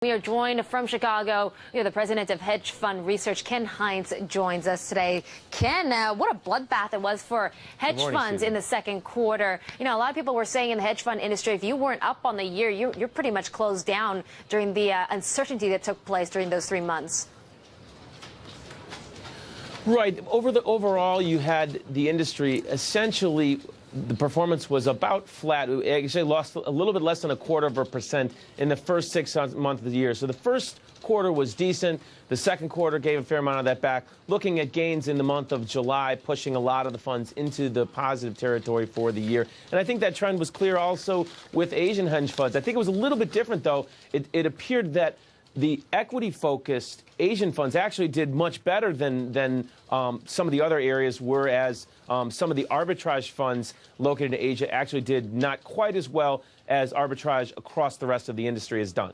We are joined from Chicago. We have the president of Hedge Fund Research, Ken Heinz, joins us today. Ken, what a bloodbath it was for hedge funds in the second quarter. You know, a lot of people were saying in the hedge fund industry, if you weren't up on the year, you're pretty much closed down during the uncertainty that took place during those 3 months. Right. Overall, you had the industry essentially. The performance was about flat. It actually lost a little bit less than 0.25% in the first 6 months of the year. So the first quarter was decent. The second quarter gave a fair amount of that back. Looking at gains in the month of July, pushing a lot of the funds into the positive territory for the year. And I think that trend was clear also with Asian hedge funds. I think it was a little bit different, though. It appeared that the equity-focused Asian funds actually did much better than some of the other areas, whereas some of the arbitrage funds located in Asia actually did not quite as well as arbitrage across the rest of the industry has done.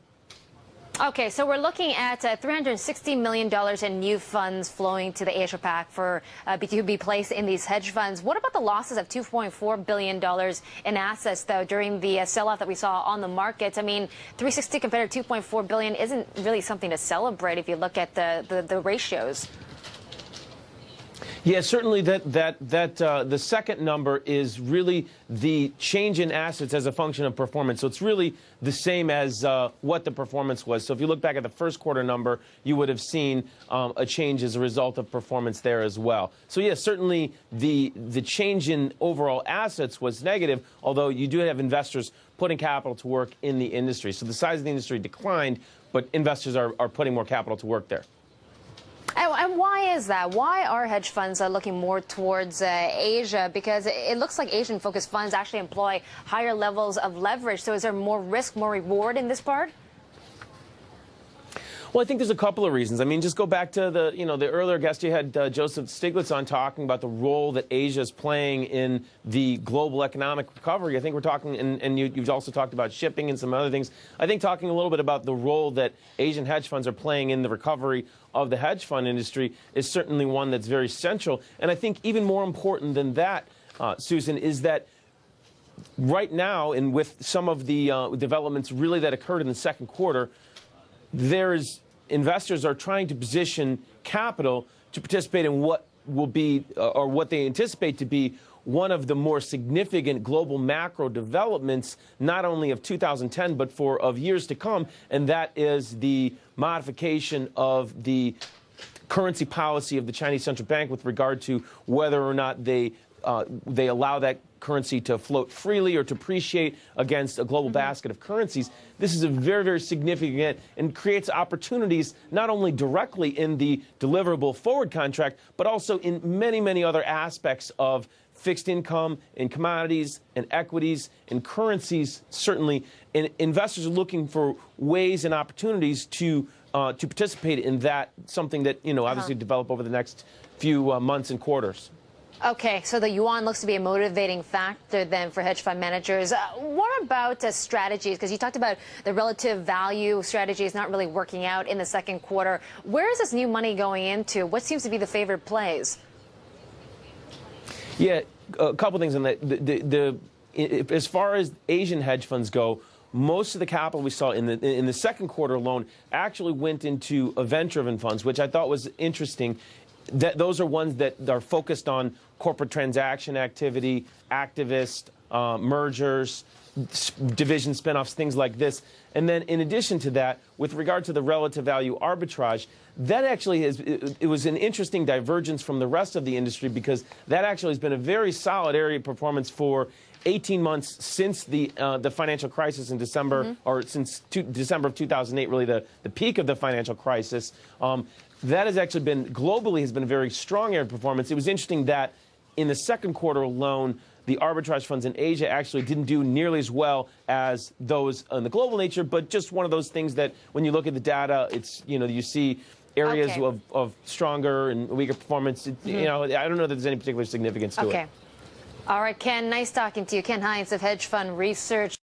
Okay, so we're looking at $360 million in new funds flowing to the Asia Pac to be placed in these hedge funds. What about the losses of $2.4 billion in assets, though, during the sell-off that we saw on the markets? I mean, 360 compared to 2.4 billion isn't really something to celebrate if you look at the ratios. Yeah, certainly the second number is really the change in assets as a function of performance. So it's really the same as what the performance was. So if you look back at the first quarter number, you would have seen a change as a result of performance there as well. So yeah, certainly the change in overall assets was negative, although you do have investors putting capital to work in the industry. So the size of the industry declined, but investors are putting more capital to work there. And why is that? Why are hedge funds looking more towards Asia? Because it looks like Asian-focused funds actually employ higher levels of leverage. So is there more risk, more reward in this part? Well, I think there's a couple of reasons. I mean, just go back to the earlier guest you had, Joseph Stiglitz, on talking about the role that Asia is playing in the global economic recovery. I think we're talking, and you've also talked about shipping and some other things. I think talking a little bit about the role that Asian hedge funds are playing in the recovery of the hedge fund industry is certainly one that's very central. And I think even more important than that, Susan, is that right now, and with some of the developments really that occurred in the second quarter, investors are trying to position capital to participate in what will be, or what they anticipate to be, one of the more significant global macro developments, not only of 2010, but of years to come, and that is the modification of the currency policy of the Chinese central bank with regard to whether or not they allow that currency to float freely or to appreciate against a global basket of currencies. This is a very, very significant and creates opportunities not only directly in the deliverable forward contract, but also in many, many other aspects of fixed income, in commodities, and equities, and currencies, certainly. And investors are looking for ways and opportunities to participate in that, something that, obviously develop over the next few months and quarters. Okay, so the yuan looks to be a motivating factor then for hedge fund managers. What about strategies? Because you talked about the relative value strategies not really working out in the second quarter. Where is this new money going into? What seems to be the favorite plays? Yeah, a couple things on that. As far as Asian hedge funds go, most of the capital we saw in the second quarter alone actually went into event-driven funds, which I thought was interesting. Those are ones that are focused on corporate transaction activity, activist mergers, division spinoffs, things like this. And then in addition to that, with regard to the relative value arbitrage, that actually it was an interesting divergence from the rest of the industry, because that actually has been a very solid area of performance for 18 months since the financial crisis in December, or since December of 2008, really the peak of the financial crisis. That has actually been, globally, has been a very strong area of performance. It was interesting that in the second quarter alone, the arbitrage funds in Asia actually didn't do nearly as well as those in the global nature, but just one of those things that when you look at the data, it's, you see areas of stronger and weaker performance. I don't know that there's any particular significance to it. All right, Ken, nice talking to you. Ken Heinz of Hedge Fund Research.